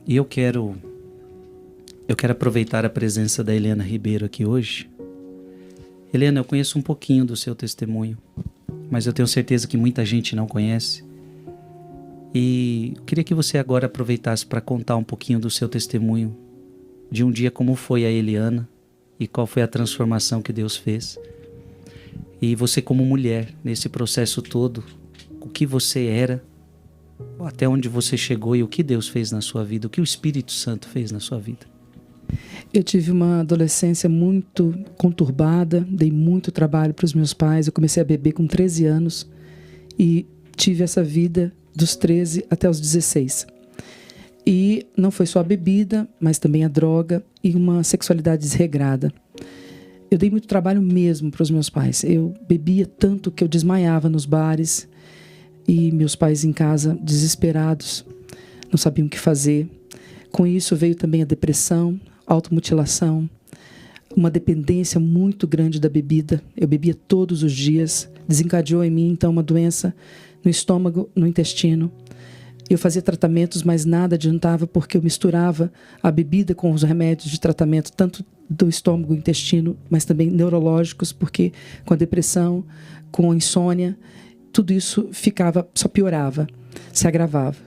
E eu quero aproveitar a presença da Helena Ribeiro aqui hoje. Helena, eu conheço um pouquinho do seu testemunho, mas eu tenho certeza que muita gente não conhece. E eu queria que você agora aproveitasse para contar um pouquinho do seu testemunho, de um dia como foi a Eliana e qual foi a transformação que Deus fez. E você como mulher, nesse processo todo, o que você era, até onde você chegou e o que Deus fez na sua vida, o que o Espírito Santo fez na sua vida. Eu tive uma adolescência muito conturbada, dei muito trabalho para os meus pais. Eu comecei a beber com 13 anos e tive essa vida dos 13 até os 16. E não foi só a bebida, mas também a droga e uma sexualidade desregrada. Eu dei muito trabalho mesmo para os meus pais. Eu bebia tanto que eu desmaiava nos bares e meus pais em casa desesperados, não sabiam o que fazer. Com isso veio também a depressão, automutilação, uma dependência muito grande da bebida. Eu bebia todos os dias, desencadeou em mim então uma doença no estômago, no intestino. Eu fazia tratamentos, mas nada adiantava porque eu misturava a bebida com os remédios de tratamento, tanto do estômago, intestino, mas também neurológicos, porque com a depressão, com a insônia, tudo isso só piorava, se agravava.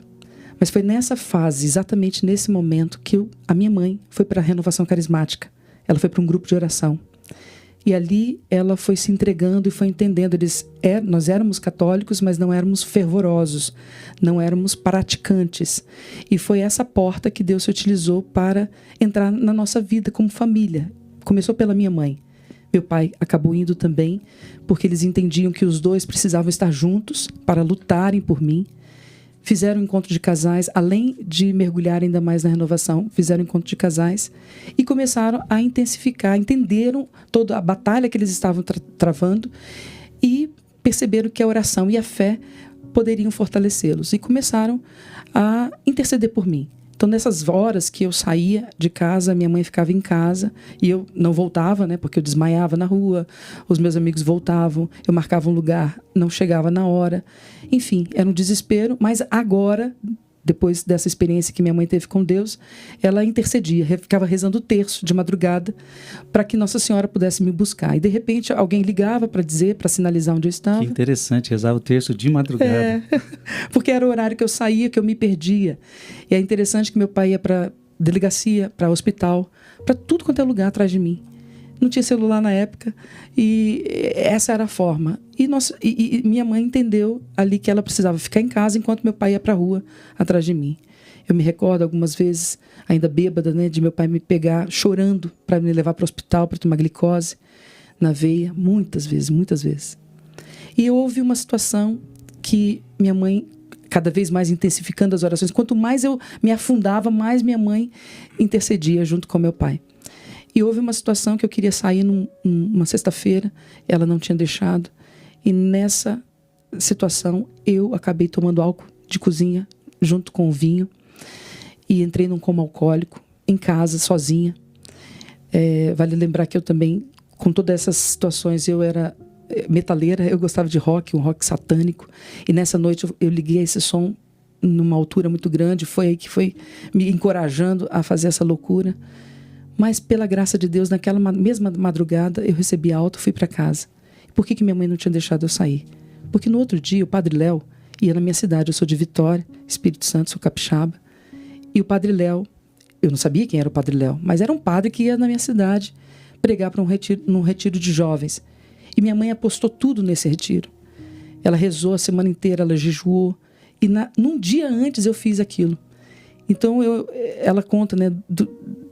Mas foi nessa fase, exatamente nesse momento, que a minha mãe foi para a Renovação Carismática. Ela foi para um grupo de oração. E ali ela foi se entregando e foi entendendo. Nós éramos católicos, mas não éramos fervorosos, não éramos praticantes. E foi essa porta que Deus se utilizou para entrar na nossa vida como família. Começou pela minha mãe. Meu pai acabou indo também, porque eles entendiam que os dois precisavam estar juntos para lutarem por mim. Fizeram um encontro de casais, além de mergulhar ainda mais na renovação, fizeram um encontro de casais e começaram a intensificar, entenderam toda a batalha que eles estavam travando e perceberam que a oração e a fé poderiam fortalecê-los e começaram a interceder por mim. Então, nessas horas que eu saía de casa, minha mãe ficava em casa e eu não voltava, né, porque eu desmaiava na rua, os meus amigos voltavam, eu marcava um lugar, não chegava na hora. Enfim, era um desespero, mas agora, depois dessa experiência que minha mãe teve com Deus, ela intercedia, ficava rezando o terço de madrugada para que Nossa Senhora pudesse me buscar. E, de repente, alguém ligava para dizer, para sinalizar onde eu estava. Que interessante, rezava o terço de madrugada. Porque era o horário que eu saía, que eu me perdia. E é interessante que meu pai ia para delegacia, para hospital, para tudo quanto é lugar atrás de mim. Não tinha celular na época e essa era a forma. E minha mãe entendeu ali que ela precisava ficar em casa enquanto meu pai ia para a rua atrás de mim. Eu me recordo algumas vezes, ainda bêbada, né, de meu pai me pegar chorando para me levar para o hospital para tomar glicose na veia, muitas vezes. E houve uma situação que minha mãe, cada vez mais intensificando as orações, quanto mais eu me afundava, mais minha mãe intercedia junto com meu pai. E houve uma situação que eu queria sair numa sexta-feira, ela não tinha deixado. E nessa situação, eu acabei tomando álcool de cozinha, junto com o vinho. E entrei num coma alcoólico, em casa, sozinha. Vale lembrar que eu também, com todas essas situações, eu era metaleira, eu gostava de rock, um rock satânico. E nessa noite eu liguei esse som numa altura muito grande. Foi aí que foi me encorajando a fazer essa loucura. Mas, pela graça de Deus, naquela mesma madrugada, eu recebi alta, fui para casa. Por que minha mãe não tinha deixado eu sair? Porque no outro dia, o Padre Léo ia na minha cidade. Eu sou de Vitória, Espírito Santo, sou capixaba. E o Padre Léo, eu não sabia quem era o Padre Léo, mas era um padre que ia na minha cidade pregar para num retiro de jovens. E minha mãe apostou tudo nesse retiro. Ela rezou a semana inteira, ela jejuou. E num dia antes eu fiz aquilo. Então, ela conta, né,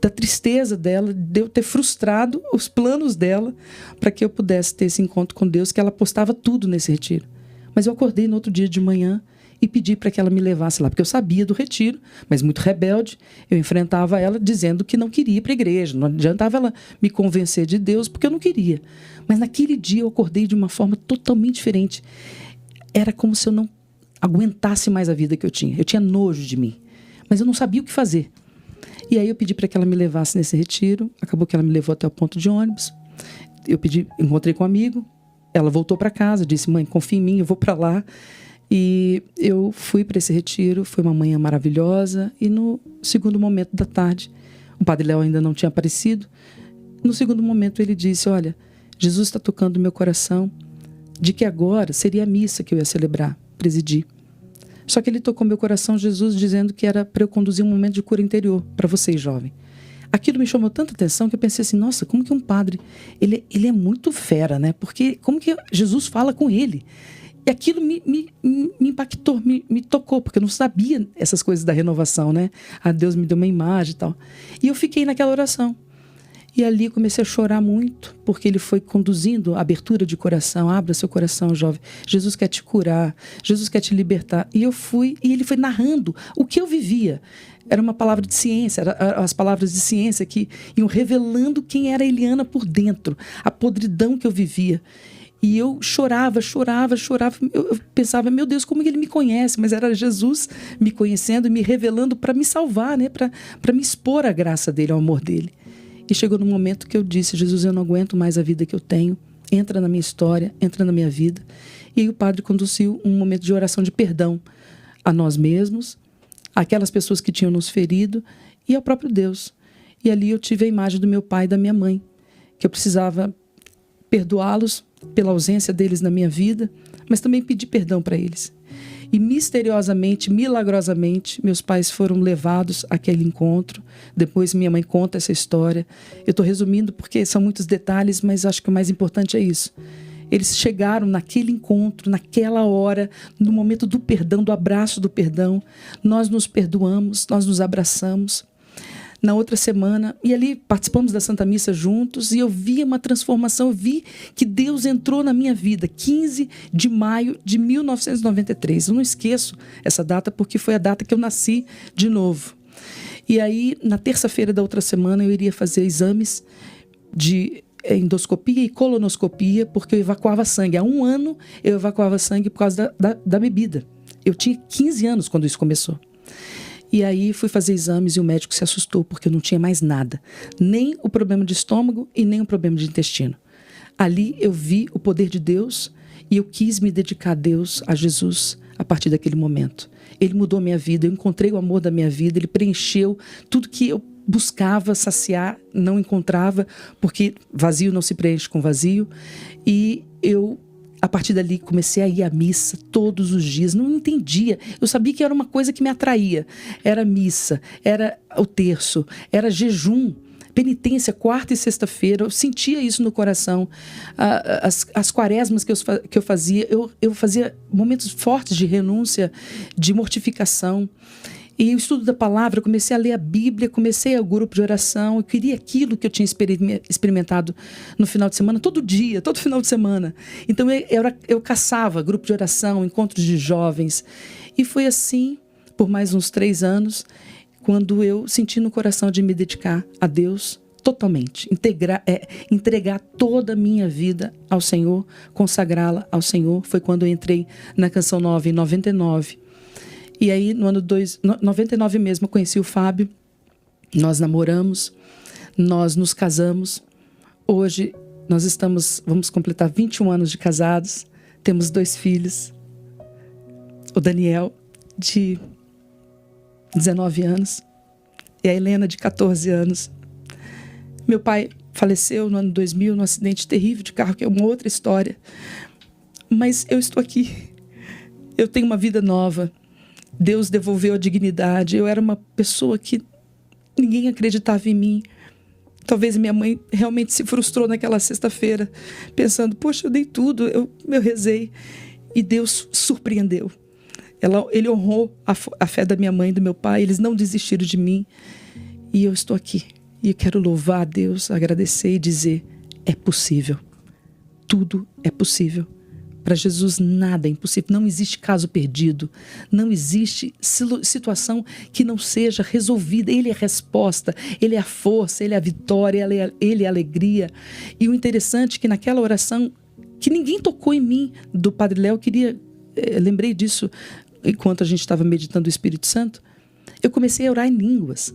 da tristeza dela, de eu ter frustrado os planos dela para que eu pudesse ter esse encontro com Deus, que ela apostava tudo nesse retiro. Mas eu acordei no outro dia de manhã e pedi para que ela me levasse lá, porque eu sabia do retiro, mas muito rebelde, eu enfrentava ela dizendo que não queria ir para a igreja, não adiantava ela me convencer de Deus, porque eu não queria. Mas naquele dia eu acordei de uma forma totalmente diferente. Era como se eu não aguentasse mais a vida que eu tinha nojo de mim. Mas eu não sabia o que fazer. E aí eu pedi para que ela me levasse nesse retiro. Acabou que ela me levou até o ponto de ônibus. Encontrei com um amigo. Ela voltou para casa, disse: mãe, confia em mim, eu vou para lá. E eu fui para esse retiro, foi uma manhã maravilhosa, e no segundo momento da tarde, o Padre Léo ainda não tinha aparecido, no segundo momento ele disse, olha, Jesus está tocando no meu coração de que agora seria a missa que eu ia celebrar, presidir. Só que ele tocou meu coração, Jesus, dizendo que era para eu conduzir um momento de cura interior para vocês, jovem. Aquilo me chamou tanta atenção que eu pensei assim, nossa, como que um padre, ele é muito fera, né? Porque como que Jesus fala com ele? E aquilo me impactou, me tocou, porque eu não sabia essas coisas da renovação, né? Ah, Deus me deu uma imagem e tal. E eu fiquei naquela oração. E ali eu comecei a chorar muito, porque ele foi conduzindo a abertura de coração. Abra seu coração, jovem. Jesus quer te curar, Jesus quer te libertar. E eu fui, e ele foi narrando o que eu vivia. Era uma palavra de ciência, as palavras de ciência que iam revelando quem era a Eliana por dentro, a podridão que eu vivia. E eu chorava. Eu pensava, meu Deus, como ele me conhece? Mas era Jesus me conhecendo e me revelando para me salvar, né? Para me expor à graça dele, ao amor dele. E chegou no momento que eu disse, Jesus, eu não aguento mais a vida que eu tenho. Entra na minha história, entra na minha vida. E aí o padre conduziu um momento de oração de perdão a nós mesmos, aquelas pessoas que tinham nos ferido e ao próprio Deus. E ali eu tive a imagem do meu pai e da minha mãe, que eu precisava perdoá-los pela ausência deles na minha vida, mas também pedir perdão para eles. E misteriosamente, milagrosamente, meus pais foram levados àquele encontro. Depois minha mãe conta essa história. Eu estou resumindo porque são muitos detalhes, mas acho que o mais importante é isso. Eles chegaram naquele encontro, naquela hora, no momento do perdão, do abraço do perdão. Nós nos perdoamos, nós nos abraçamos. Na outra semana, e ali participamos da Santa Missa juntos, e eu vi uma transformação, eu vi que Deus entrou na minha vida, 15 de maio de 1993. Eu não esqueço essa data, porque foi a data que eu nasci de novo. E aí, na terça-feira da outra semana, eu iria fazer exames de endoscopia e colonoscopia, porque eu evacuava sangue. Há 1 ano eu evacuava sangue por causa da bebida. Eu tinha 15 anos quando isso começou. E aí fui fazer exames e o médico se assustou, porque eu não tinha mais nada. Nem o problema de estômago e nem o problema de intestino. Ali eu vi o poder de Deus e eu quis me dedicar a Deus, a Jesus, a partir daquele momento. Ele mudou a minha vida, eu encontrei o amor da minha vida, ele preencheu tudo que eu buscava saciar, não encontrava, porque vazio não se preenche com vazio. E eu, a partir dali, comecei a ir à missa todos os dias. Não entendia. Eu sabia que era uma coisa que me atraía. Era missa, era o terço, era jejum, penitência, quarta e sexta-feira. Eu sentia isso no coração. As quaresmas que eu fazia, eu fazia momentos fortes de renúncia, de mortificação. E o estudo da palavra, eu comecei a ler a Bíblia, comecei o grupo de oração, eu queria aquilo que eu tinha experimentado no final de semana, todo dia, todo final de semana. Então eu caçava grupo de oração, encontros de jovens. E foi assim, por mais uns 3 anos, quando eu senti no coração de me dedicar a Deus totalmente. Entregar toda a minha vida ao Senhor, consagrá-la ao Senhor. Foi quando eu entrei na Canção Nova, em 99. E aí, no ano 99 mesmo, eu conheci o Fábio, nós namoramos, nós nos casamos. Hoje, vamos completar 21 anos de casados, temos 2 filhos. O Daniel, de 19 anos, e a Helena, de 14 anos. Meu pai faleceu no ano 2000, num acidente terrível de carro, que é uma outra história. Mas eu estou aqui, eu tenho uma vida nova. Deus devolveu a dignidade. Eu era uma pessoa que ninguém acreditava em mim. Talvez minha mãe realmente se frustrou naquela sexta-feira, pensando, poxa, eu dei tudo, eu rezei. E Deus surpreendeu. Ele honrou a fé da minha mãe e do meu pai, eles não desistiram de mim. E eu estou aqui. E eu quero louvar a Deus, agradecer e dizer, é possível. Tudo é possível. Para Jesus nada é impossível, não existe caso perdido, não existe situação que não seja resolvida. Ele é a resposta, Ele é a força, Ele é a vitória, Ele é a alegria. E o interessante é que naquela oração, que ninguém tocou em mim, do Padre Léo, lembrei disso enquanto a gente estava meditando o Espírito Santo, eu comecei a orar em línguas.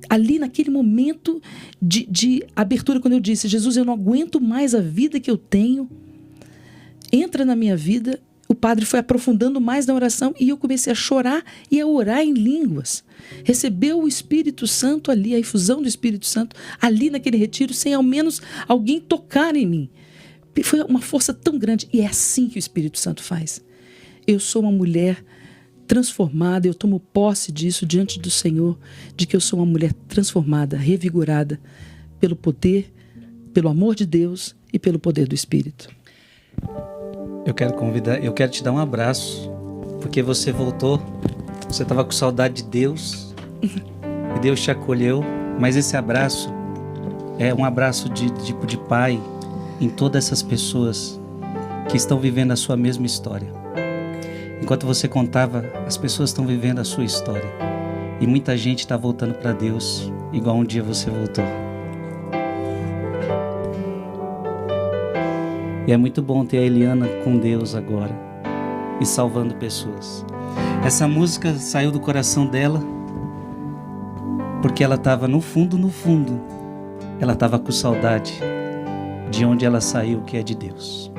Ali naquele momento de abertura, quando eu disse, Jesus, eu não aguento mais a vida que eu tenho, entra na minha vida, o padre foi aprofundando mais na oração e eu comecei a chorar e a orar em línguas. Recebeu o Espírito Santo ali, a infusão do Espírito Santo ali naquele retiro, sem ao menos alguém tocar em mim. Foi uma força tão grande e é assim que o Espírito Santo faz. Eu sou uma mulher transformada, eu tomo posse disso diante do Senhor, de que eu sou uma mulher transformada, revigorada pelo poder, pelo amor de Deus e pelo poder do Espírito. Eu quero te dar um abraço, porque você voltou, você estava com saudade de Deus, e Deus te acolheu, mas esse abraço é um abraço de tipo de pai em todas essas pessoas que estão vivendo a sua mesma história. Enquanto você contava, as pessoas estão vivendo a sua história, e muita gente está voltando para Deus, igual um dia você voltou. E é muito bom ter a Eliana com Deus agora e salvando pessoas. Essa música saiu do coração dela porque ela estava no fundo, ela estava com saudade de onde ela saiu, que é de Deus.